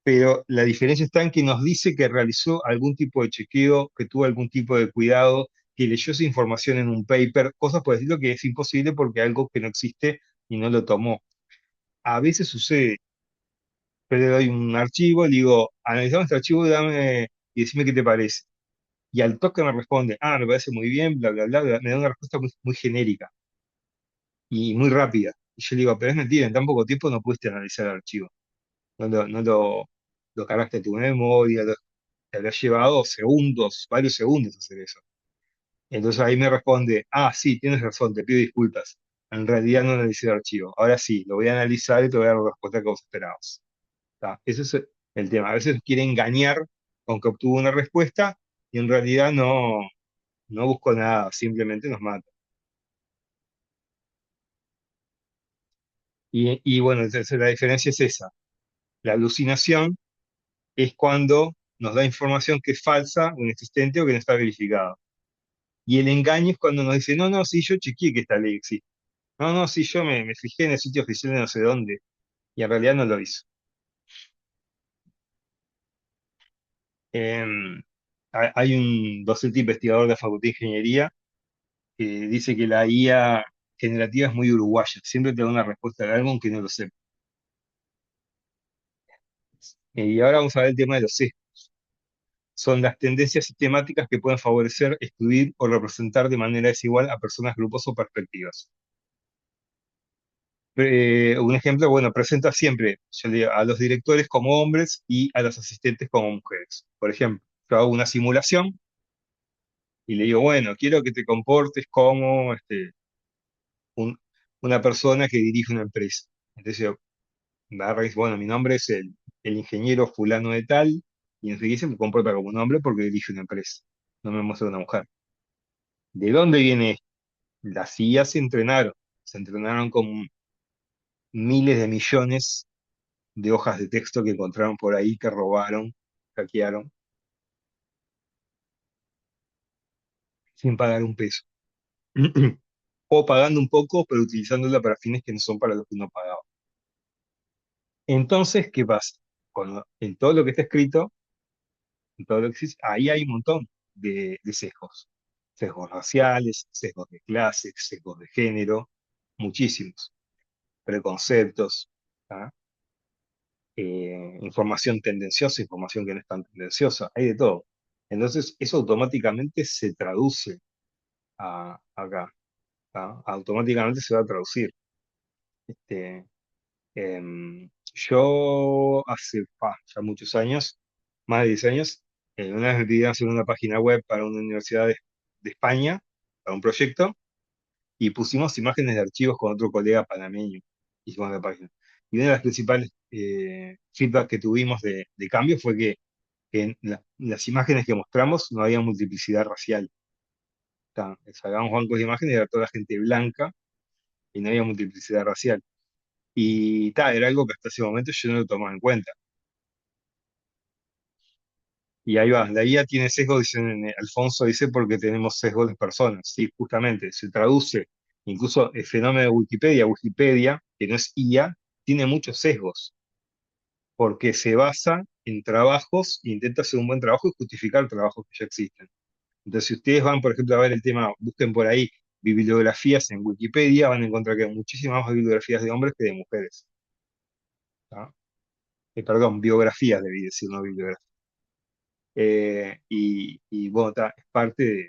Speaker 1: pero la diferencia está en que nos dice que realizó algún tipo de chequeo, que tuvo algún tipo de cuidado, que leyó esa información en un paper, cosas por decirlo que es imposible porque algo que no existe y no lo tomó. A veces sucede, yo le doy un archivo, le digo, analizamos este archivo y decime qué te parece. Y al toque me responde, me parece muy bien, bla, bla, bla, bla. Me da una respuesta muy genérica y muy rápida. Y yo le digo, pero es mentira, en tan poco tiempo no pudiste analizar el archivo. No lo cargaste a tu memoria, te habrá llevado segundos, varios segundos hacer eso. Entonces ahí me responde, sí, tienes razón, te pido disculpas. En realidad no analicé el archivo. Ahora sí, lo voy a analizar y te voy a dar la respuesta que vos esperabas. ¿Tá? Ese es el tema. A veces quiere engañar con que obtuvo una respuesta y en realidad no busco nada, simplemente nos mata. Y bueno, entonces la diferencia es esa. La alucinación es cuando nos da información que es falsa, o inexistente o que no está verificada. Y el engaño es cuando nos dice, no, no, sí, yo chequeé que esta ley existe. No, no, sí, yo me fijé en el sitio oficial de no sé dónde. Y en realidad no lo hizo. Em, Hay un docente investigador de la Facultad de Ingeniería que dice que la IA generativa es muy uruguaya. Siempre te da una respuesta de algo aunque no lo sepa. Y ahora vamos a ver el tema de los sesgos. Son las tendencias sistemáticas que pueden favorecer, excluir o representar de manera desigual a personas, grupos o perspectivas. Un ejemplo, bueno, presenta siempre yo le digo, a los directores como hombres y a los asistentes como mujeres. Por ejemplo, yo hago una simulación y le digo, bueno, quiero que te comportes como un- una persona que dirige una empresa. Entonces yo agarro y dice, bueno, mi nombre es el ingeniero fulano de tal, y enseguida se me comporta como un hombre porque dirige una empresa. No me muestra una mujer. ¿De dónde viene esto? Las IA se entrenaron con miles de millones de hojas de texto que encontraron por ahí, que robaron, hackearon, sin pagar un peso. O pagando un poco, pero utilizándola para fines que no son para los que uno pagaba. Entonces, ¿qué pasa? En todo lo que está escrito, en todo lo que existe, ahí hay un montón de sesgos. Sesgos raciales, sesgos de clase, sesgos de género, muchísimos. Preconceptos, ¿ah? Información tendenciosa, información que no es tan tendenciosa, hay de todo. Entonces, eso automáticamente se traduce acá, ¿tá? Automáticamente se va a traducir. Este, yo hace ya muchos años, más de 10 años, una vez me pidieron hacer una página web para una universidad de España, para un proyecto, y pusimos imágenes de archivos con otro colega panameño. Hicimos la página. Y una de las principales feedback que tuvimos de cambio fue que en las imágenes que mostramos no había multiplicidad racial. Sacábamos bancos de imágenes y era toda la gente blanca y no había multiplicidad racial. Y era algo que hasta ese momento yo no lo tomaba en cuenta. Y ahí va, la IA tiene sesgo, dicen, Alfonso dice, porque tenemos sesgo de personas. Sí, justamente, se traduce. Incluso el fenómeno de Wikipedia, que no es IA, tiene muchos sesgos, porque se basa en trabajos, e intenta hacer un buen trabajo y justificar trabajos que ya existen. Entonces, si ustedes van, por ejemplo, a ver el tema, busquen por ahí bibliografías en Wikipedia, van a encontrar que hay muchísimas más bibliografías de hombres que de mujeres. ¿Tá? Perdón, biografías, debí decir, no bibliografías. Y bueno, es parte de,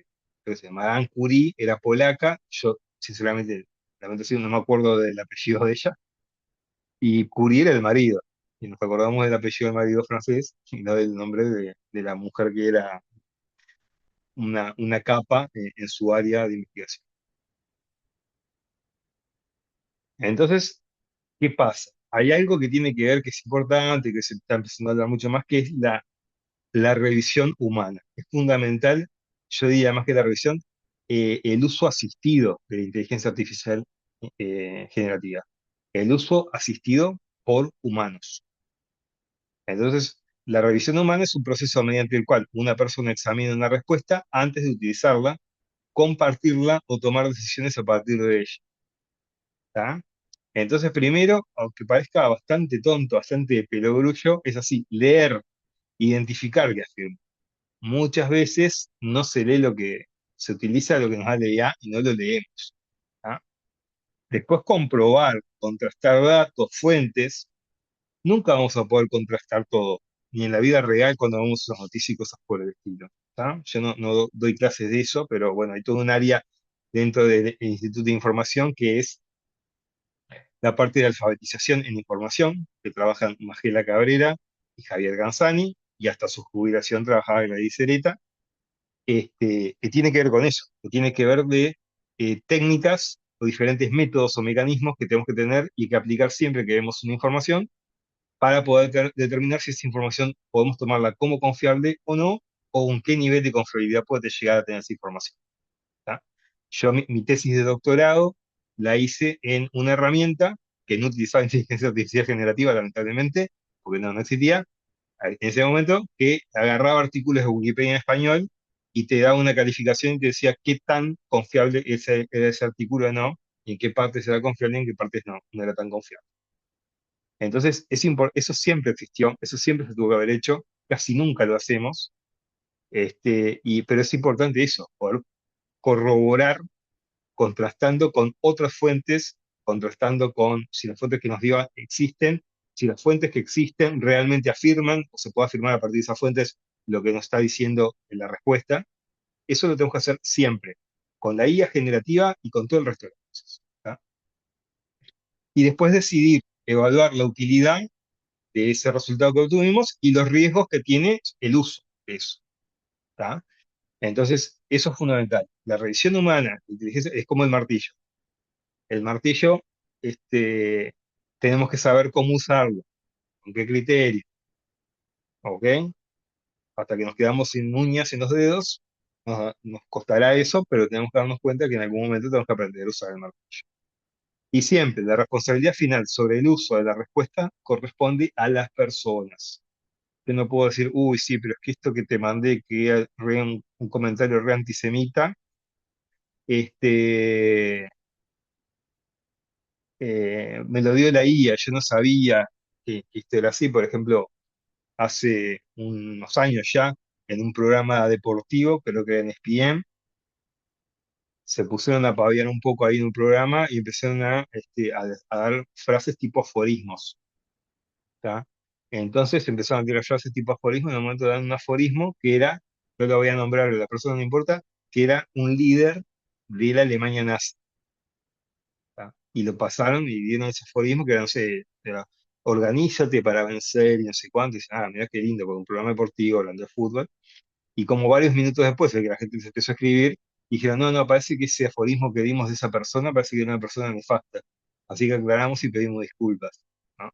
Speaker 1: yo qué sé, Madame Curie era polaca, yo sinceramente, lamento decir, no me acuerdo del apellido de ella, Y Curie era el marido. Y nos acordamos del apellido del marido francés y no del nombre de la mujer que era una capa en su área de investigación. Entonces, ¿qué pasa? Hay algo que tiene que ver que es importante, que se está empezando a hablar mucho más, que es la revisión humana. Es fundamental, yo diría más que la revisión, el uso asistido de la inteligencia artificial generativa. El uso asistido por humanos. Entonces, la revisión humana es un proceso mediante el cual una persona examina una respuesta antes de utilizarla, compartirla o tomar decisiones a partir de ella. ¿Tá? Entonces, primero, aunque parezca bastante tonto, bastante pelogrullo, es así, leer, identificar qué afirma. Muchas veces no se lee lo que se utiliza, lo que nos da la IA y no lo leemos. ¿Tá? Después comprobar, contrastar datos, fuentes. Nunca vamos a poder contrastar todo, ni en la vida real cuando vemos las noticias y cosas por el estilo. ¿Tá? Yo no doy clases de eso, pero bueno, hay todo un área dentro del Instituto de Información que es la parte de alfabetización en información, que trabajan Magela Cabrera y Javier Ganzani, y hasta su jubilación trabajaba Gladys Sereta, que tiene que ver con eso, que tiene que ver de técnicas o diferentes métodos o mecanismos que tenemos que tener y que aplicar siempre que vemos una información para poder determinar si esa información podemos tomarla como confiable o no, o con qué nivel de confiabilidad puede llegar a tener esa información. ¿Tá? Yo mi tesis de doctorado la hice en una herramienta que no utilizaba inteligencia artificial generativa, lamentablemente, porque no existía en ese momento, que agarraba artículos de Wikipedia en español y te daba una calificación y te decía qué tan confiable era ese artículo o no, y en qué partes era confiable y en qué partes no era tan confiable. Entonces, eso siempre existió, eso siempre se tuvo que haber hecho, casi nunca lo hacemos, pero es importante eso, poder corroborar contrastando con otras fuentes, contrastando con si las fuentes que nos dio existen, si las fuentes que existen realmente afirman o se puede afirmar a partir de esas fuentes lo que nos está diciendo en la respuesta. Eso lo tenemos que hacer siempre, con la IA generativa y con todo el resto de las cosas. ¿Tá? Y después decidir, evaluar la utilidad de ese resultado que obtuvimos y los riesgos que tiene el uso de eso. ¿Tá? Entonces, eso es fundamental. La revisión humana, la inteligencia, es como el martillo. El martillo, este, tenemos que saber cómo usarlo, con qué criterio, ¿ok? Hasta que nos quedamos sin uñas en los dedos, nos costará eso, pero tenemos que darnos cuenta que en algún momento tenemos que aprender a usar el martillo. Y siempre la responsabilidad final sobre el uso de la respuesta corresponde a las personas. Yo no puedo decir, uy, sí, pero es que esto que te mandé, que era un comentario re antisemita, este, me lo dio la IA, yo no sabía que esto era así. Por ejemplo, hace unos años ya, en un programa deportivo, creo que era en ESPN, se pusieron a paviar un poco ahí en un programa y empezaron a dar frases tipo aforismos. ¿Tá? Entonces empezaron a tirar frases tipo aforismo, en el momento dan un aforismo que era, no lo voy a nombrar, la persona no importa, que era un líder de la Alemania nazi. ¿Tá? Y lo pasaron y dieron ese aforismo que era, no sé, era, organízate para vencer y no sé cuánto. Y dicen, ah, mira qué lindo, porque un programa deportivo hablando de fútbol. Y como varios minutos después de que la gente se empezó a escribir, dijeron, no, no, parece que ese aforismo que dimos de esa persona parece que era una persona nefasta. Así que aclaramos y pedimos disculpas. ¿No?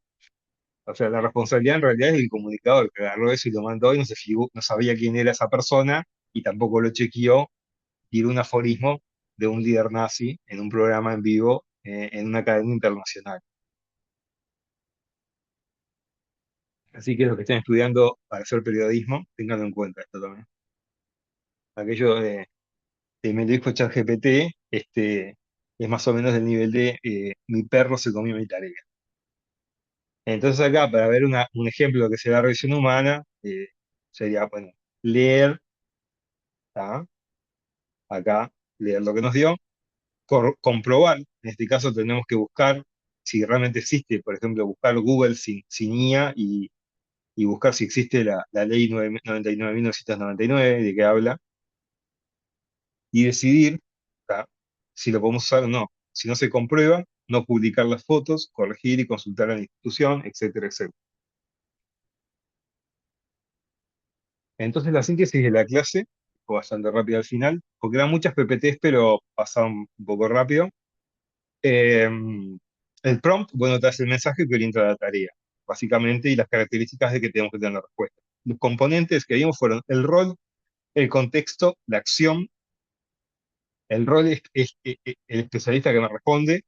Speaker 1: O sea, la responsabilidad en realidad es del comunicador que agarró eso y lo mandó y no sabía quién era esa persona y tampoco lo chequeó, tiró un aforismo de un líder nazi en un programa en vivo en una cadena internacional. Así que los que estén estudiando para hacer periodismo, tenganlo en cuenta esto también. Aquello de me lo dijo ChatGPT, es más o menos del nivel de mi perro se comió mi tarea. Entonces acá, para ver un ejemplo de lo que será la revisión humana, sería, bueno, leer, ¿tá? Acá, leer lo que nos dio, comprobar, en este caso tenemos que buscar si realmente existe, por ejemplo, buscar Google sin IA y buscar si existe la ley 99.999, de que habla, y decidir, ¿tá? Si lo podemos usar o no. Si no se comprueba, no publicar las fotos, corregir y consultar a la institución, etcétera, etcétera. Entonces la síntesis de la clase fue bastante rápida al final, porque eran muchas PPTs, pero pasaban un poco rápido. Eh, el prompt, bueno, te hace el mensaje que orienta la tarea, básicamente, y las características de que tenemos que tener la respuesta. Los componentes que vimos fueron el rol, el contexto, la acción. El rol es el especialista que me responde.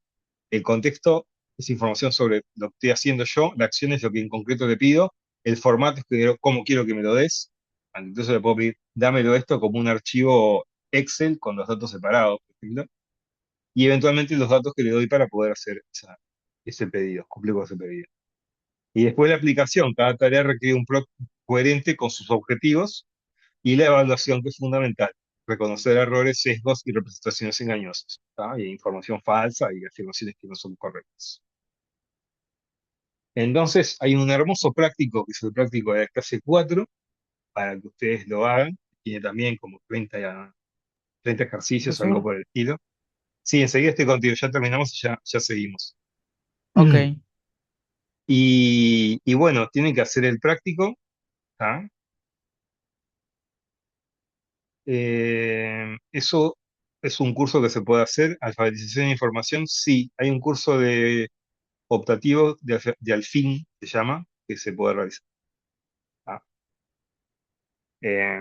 Speaker 1: El contexto es información sobre lo que estoy haciendo yo. La acción es lo que en concreto le pido. El formato es cómo quiero que me lo des. Entonces le puedo pedir, dámelo esto como un archivo Excel con los datos separados, por ejemplo. Y eventualmente los datos que le doy para poder hacer ese pedido, cumplir con ese pedido. Y después la aplicación. Cada tarea requiere un prompt coherente con sus objetivos y la evaluación, que es fundamental. Reconocer errores, sesgos y representaciones engañosas, ¿tá? Y información falsa y afirmaciones que no son correctas. Entonces, hay un hermoso práctico, que es el práctico de la clase 4 para que ustedes lo hagan. Tiene también como 30 ejercicios o algo
Speaker 2: Profesor,
Speaker 1: por el estilo. Sí, enseguida estoy contigo, ya terminamos y ya seguimos.
Speaker 2: ok,
Speaker 1: Y bueno, tienen que hacer el práctico, ¿tá? Eso es un curso que se puede hacer. Alfabetización de información, sí. Hay un curso de optativo de Alfin, se llama, que se puede realizar. ¿Tá? Eh,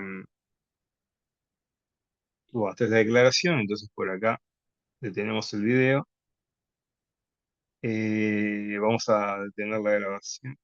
Speaker 1: bueno, esta es la declaración, entonces por acá detenemos el video. Vamos a detener la grabación.